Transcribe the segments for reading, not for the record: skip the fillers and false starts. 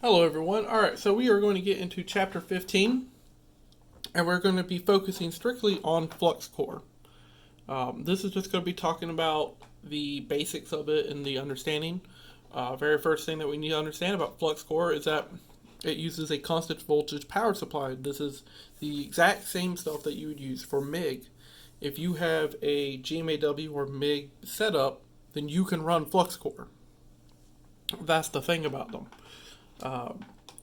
Hello everyone. Alright, so we are going to get into chapter 15 and we're going to be focusing strictly on flux core. This is just going to be talking about the basics of it and the understanding. Very first thing that we need to understand about flux core is that it uses a constant voltage power supply. This is the exact same stuff that you would use for MIG. If you have a GMAW or MIG setup, then you can run flux core. That's the thing about them.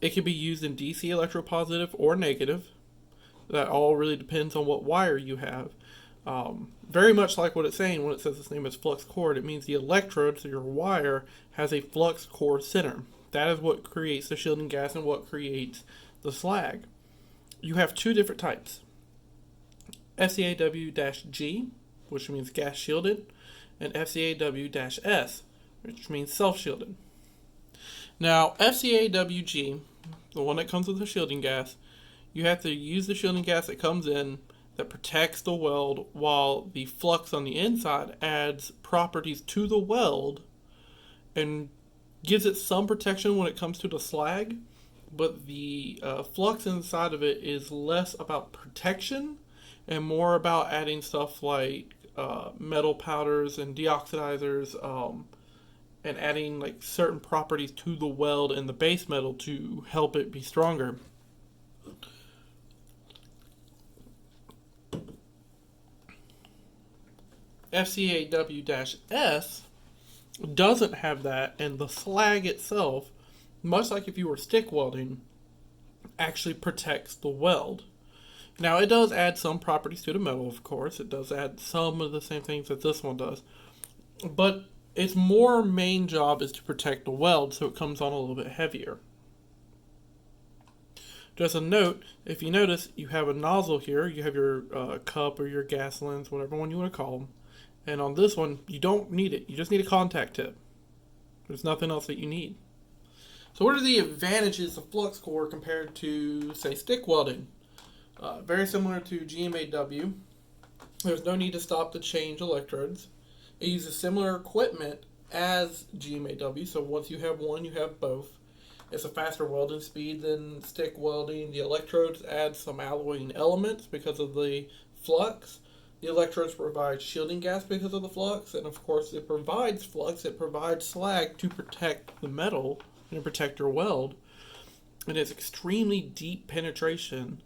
It can be used in DC electropositive or negative. That all really depends on what wire you have. Very much like what it's saying when it says its name is flux core, it means the electrode, so your wire, has a flux core center. That is what creates the shielding gas and what creates the slag. You have two different types. FCAW-G, which means gas shielded, and FCAW-S, which means self-shielded. Now, FCAW-G, the one that comes with the shielding gas, you have to use the shielding gas that comes in that protects the weld, while the flux on the inside adds properties to the weld and gives it some protection when it comes to the slag, but the flux inside of it is less about protection and more about adding stuff like metal powders and deoxidizers, and adding like certain properties to the weld and the base metal to help it be stronger. FCAW-S doesn't have that, and the slag itself, much like if you were stick welding, actually protects the weld. Now, it does add some properties to the metal, of course. It does add some of the same things that this one does. But its more main job is to protect the weld, so it comes on a little bit heavier. Just a note, if you notice, you have a nozzle here. You have your cup or your gas lens, whatever one you want to call them. And on this one, you don't need it. You just need a contact tip. There's nothing else that you need. So what are the advantages of flux core compared to, say, stick welding? Very similar to GMAW. There's no need to stop to change electrodes. It uses similar equipment as GMAW, so once you have one, you have both. It's a faster welding speed than stick welding. The electrodes add some alloying elements because of the flux. The electrodes provide shielding gas because of the flux, and of course it provides flux, it provides slag to protect the metal and protect your weld. And it's extremely deep penetration.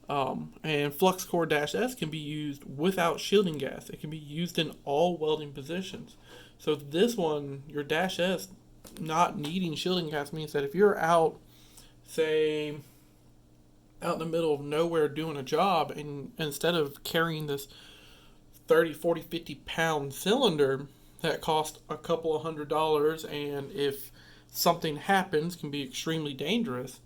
And flux core -S can be used without shielding gas. It can be used in all welding positions. So this one, your -S, not needing shielding gas means that if you're out, say, out in the middle of nowhere doing a job, and instead of carrying this 30, 40, 50 pound cylinder that costs a couple of $100, and if something happens can be extremely dangerous,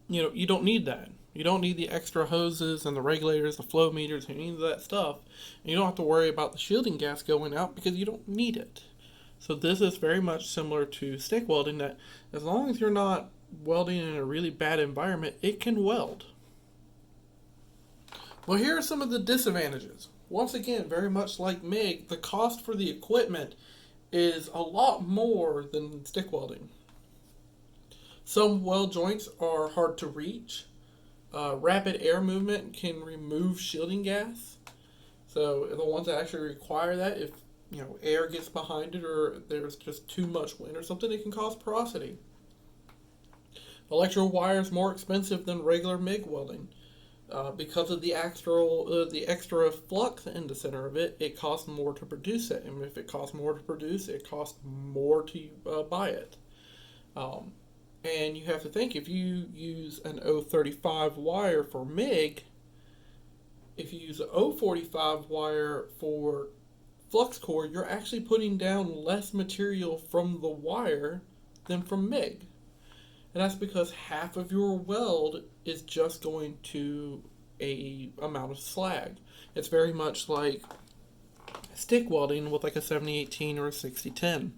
you don't need that. You don't need the extra hoses and the regulators, the flow meters, and any of that stuff. And you don't have to worry about the shielding gas going out because you don't need it. So this is very much similar to stick welding, that as long as you're not welding in a really bad environment, it can weld. Well, here are some of the disadvantages. Once again, very much like MIG, the cost for the equipment is a lot more than stick welding. Some weld joints are hard to reach. Rapid air movement can remove shielding gas. So the ones that actually require that, if air gets behind it or there's just too much wind or something, it can cause porosity. Electrode wire is more expensive than regular MIG welding. Because of the extra flux in the center of it, it costs more to produce it. And if it costs more to produce, it costs more to buy it. And you have to think, if you use an 035 wire for MIG, if you use an 045 wire for flux core, you're actually putting down less material from the wire than from MIG. And that's because half of your weld is just going to a amount of slag. It's very much like stick welding with like a 70-18 or a 60-10.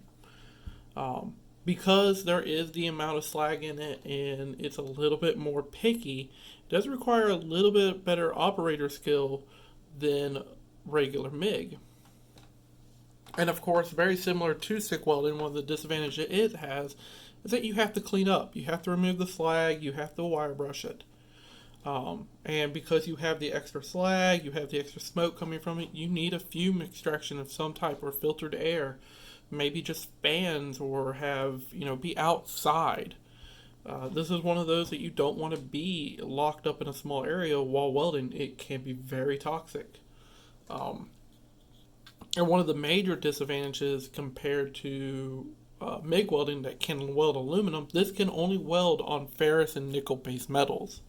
Because there is the amount of slag in it and it's a little bit more picky, it does require a little bit better operator skill than regular MIG. And of course, very similar to stick welding, one of the disadvantages it has is that you have to clean up. You have to remove the slag, you have to wire brush it. And because you have the extra slag, you have the extra smoke coming from it, you need a fume extraction of some type or filtered air. Maybe just fans or have, be outside. This is one of those that you don't want to be locked up in a small area while welding. It can be very toxic. And one of the major disadvantages compared to MIG welding that can weld aluminum, this can only weld on ferrous and nickel based metals.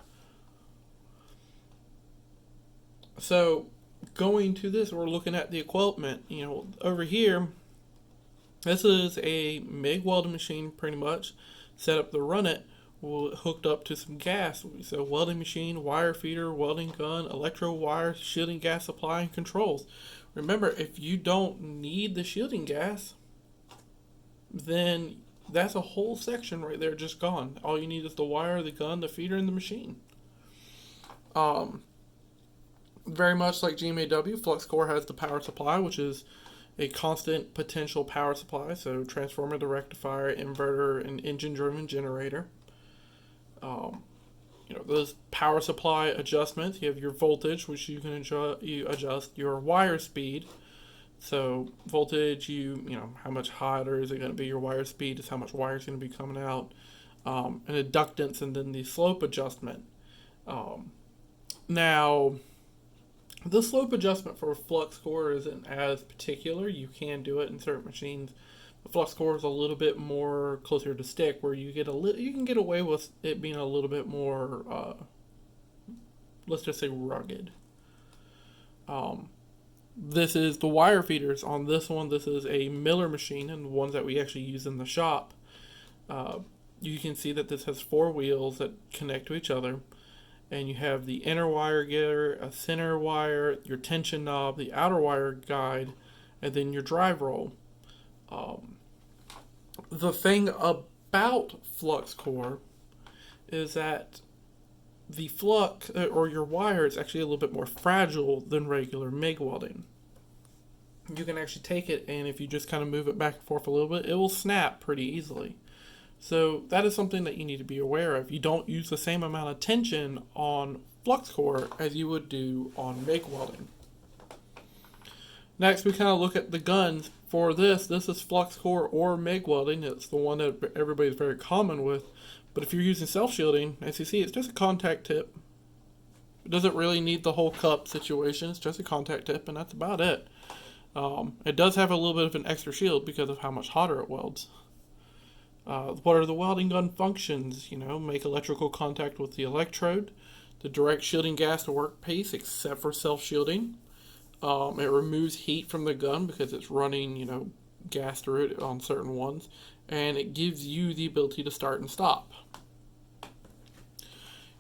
So going to this, we're looking at the equipment. Over here, this is a MIG welding machine pretty much, set up to run it, hooked up to some gas. So welding machine, wire feeder, welding gun, electrode wire, shielding gas supply, and controls. Remember, if you don't need the shielding gas, then that's a whole section right there just gone. All you need is the wire, the gun, the feeder, and the machine. Very much like GMAW, FluxCore has the power supply, which is a constant potential power supply. So Transformer-rectifier, Inverter, and engine-driven generator. Those power supply adjustments. You have your voltage, which you can adjust your wire speed. So voltage, how much hotter is it going to be? Your wire speed is how much wire is going to be coming out. And inductance, and then the slope adjustment. Now, the slope adjustment for FluxCore isn't as particular. You can do it in certain machines. The FluxCore is a little bit more closer to stick, where you can get away with it being a little bit more, let's just say, rugged. This is the wire feeders on this one. This is a Miller machine, and the ones that we actually use in the shop. You can see that this has 4 wheels that connect to each other. And you have the inner wire getter, a center wire, your tension knob, the outer wire guide, and then your drive roll. The thing about FluxCore is that the flux, or your wire, is actually a little bit more fragile than regular MIG welding. You can actually take it, and if you just kind of move it back and forth a little bit, it will snap pretty easily. So that is something that you need to be aware of. You don't use the same amount of tension on FluxCore as you would do on MIG welding. Next, we kind of look at the guns. For this is FluxCore or MIG welding. It's the one that everybody's very common with. But if you're using self-shielding, as you see, it's just a contact tip. It doesn't really need the whole cup situation. It's just a contact tip, and that's about it. It does have a little bit of an extra shield because of how much hotter it welds. What are the welding gun functions? Make electrical contact with the electrode, the direct shielding gas to workpiece, except for self-shielding. It removes heat from the gun because it's running, gas through it on certain ones, and it gives you the ability to start and stop.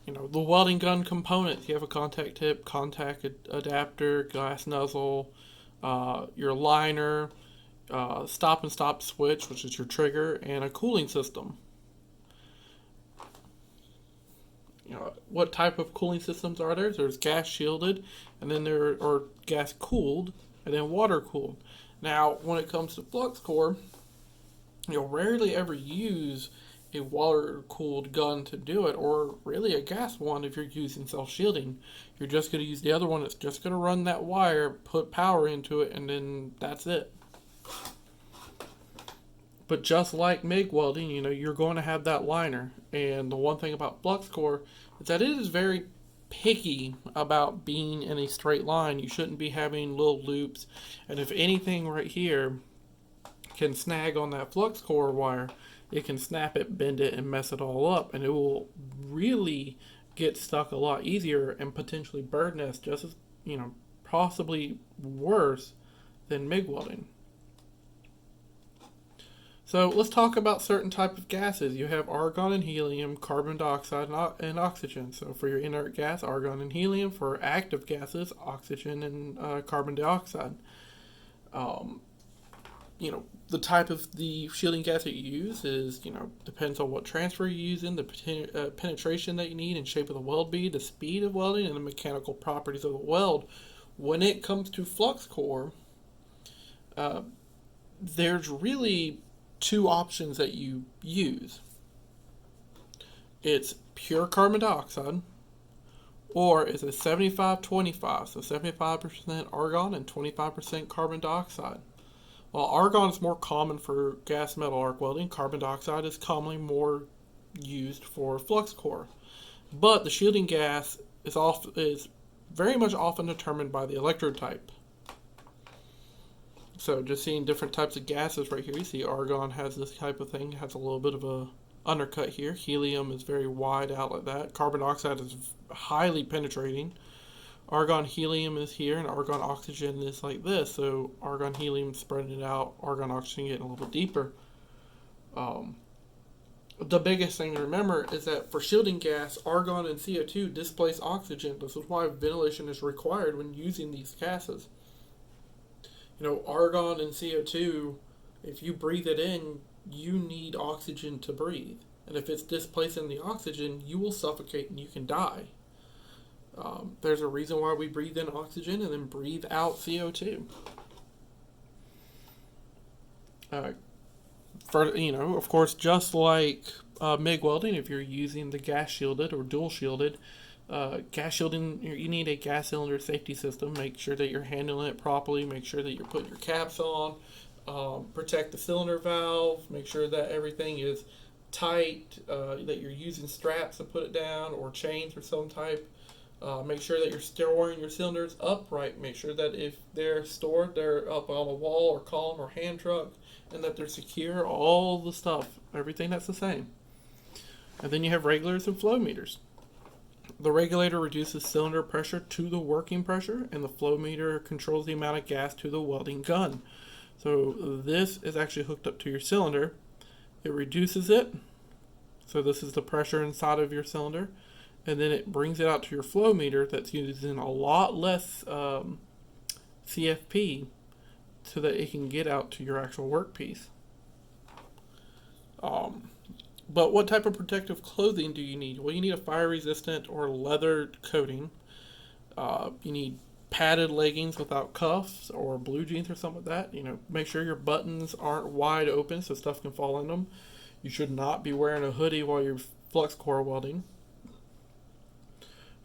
The welding gun components, you have a contact tip, contact adapter, gas nozzle, your liner, stop and stop switch, which is your trigger, and a cooling system. What type of cooling systems are there? There's gas shielded, and then or gas cooled, and then water cooled. Now, when it comes to FluxCore, you'll rarely ever use a water cooled gun to do it, or really a gas one if you're using self-shielding. You're just going to use the other one that's just going to run that wire, put power into it, and then that's it. But just like MIG welding, you're going to have that liner. And the one thing about FluxCore is that it is very picky about being in a straight line. You shouldn't be having little loops. And if anything right here can snag on that FluxCore wire, it can snap it, bend it, and mess it all up. And it will really get stuck a lot easier and potentially burn us just as, possibly worse than MIG welding. So let's talk about certain type of gases. You have argon and helium, carbon dioxide, and oxygen. So for your inert gas, argon and helium. For active gases, oxygen and carbon dioxide. The type of the shielding gas that you use is, depends on what transfer you're using, the penetration that you need, and shape of the weld bead, the speed of welding, and the mechanical properties of the weld. When it comes to FluxCore, there's really 2 options that you use. it's pure carbon dioxide, or it's a 75-25, so 75% argon and 25% carbon dioxide. While argon is more common for gas metal arc welding, carbon dioxide is commonly more used for flux core. But the shielding gas is very much often determined by the electrode type. So just seeing different types of gases right here, you see argon has this type of thing, has a little bit of a undercut here. Helium is very wide out like that. Carbon dioxide is highly penetrating. Argon helium is here, and argon oxygen is like this. So argon helium spreading it out, argon oxygen getting a little deeper. The biggest thing to remember is that for shielding gas, argon and CO2 displace oxygen. This is why ventilation is required when using these gases. You know, argon and CO2, if you breathe it in, you need oxygen to breathe. And if it's displacing the oxygen, you will suffocate and you can die. There's a reason why we breathe in oxygen and then breathe out CO2. Of course, just like MIG welding, if you're using the gas shielded or dual shielded, gas shielding, you need a gas cylinder safety system. Make sure that you're handling it properly. Make sure that you're putting your caps on. Protect the cylinder valve. Make sure that everything is tight, that you're using straps to put it down or chains or some type. Make sure that you're storing your cylinders upright. Make sure that if they're stored, they're up on a wall or column or hand truck, and that they're secure. All the stuff, everything that's the same. And then you have regulators and flow meters. The regulator reduces cylinder pressure to the working pressure, and the flow meter controls the amount of gas to the welding gun. So this is actually hooked up to your cylinder. It reduces it. So this is the pressure inside of your cylinder. And then it brings it out to your flow meter that's using a lot less CFP so that it can get out to your actual workpiece. But what type of protective clothing do you need? Well, you need a fire-resistant or leather coating. You need padded leggings without cuffs or blue jeans or something like that. Make sure your buttons aren't wide open so stuff can fall in them. You should not be wearing a hoodie while you're flux core welding.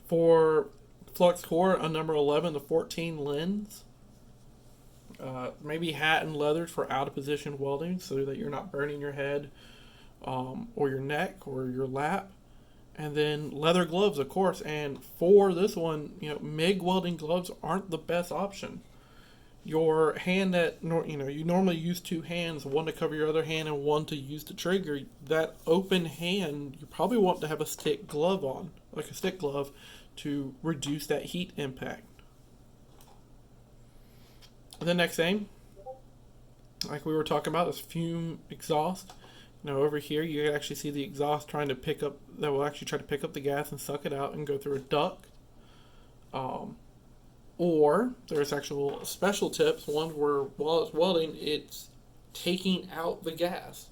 For flux core, a number 11 to 14 lens. Maybe hat and leathers for out of position welding so that you're not burning your head or your neck or your lap. And then leather gloves, of course. And for this one, MIG welding gloves aren't the best option. Your hand that, you normally use two hands, one to cover your other hand and one to use the trigger. That open hand, you probably want to have a stick glove on, like a stick glove, to reduce that heat impact. The next thing, like we were talking about, is fume exhaust. Over here you can actually see the exhaust that will actually try to pick up the gas and suck it out and go through a duct. Or there's actual special tips, one where while it's welding, it's taking out the gas.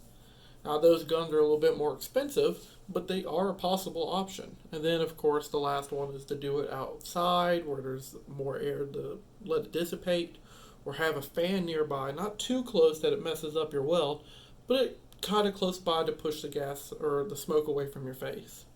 Now those guns are a little bit more expensive, but they are a possible option. And then of course the last one is to do it outside where there's more air to let it dissipate, or have a fan nearby, not too close that it messes up your weld, but it kind of close by to push the gas or the smoke away from your face.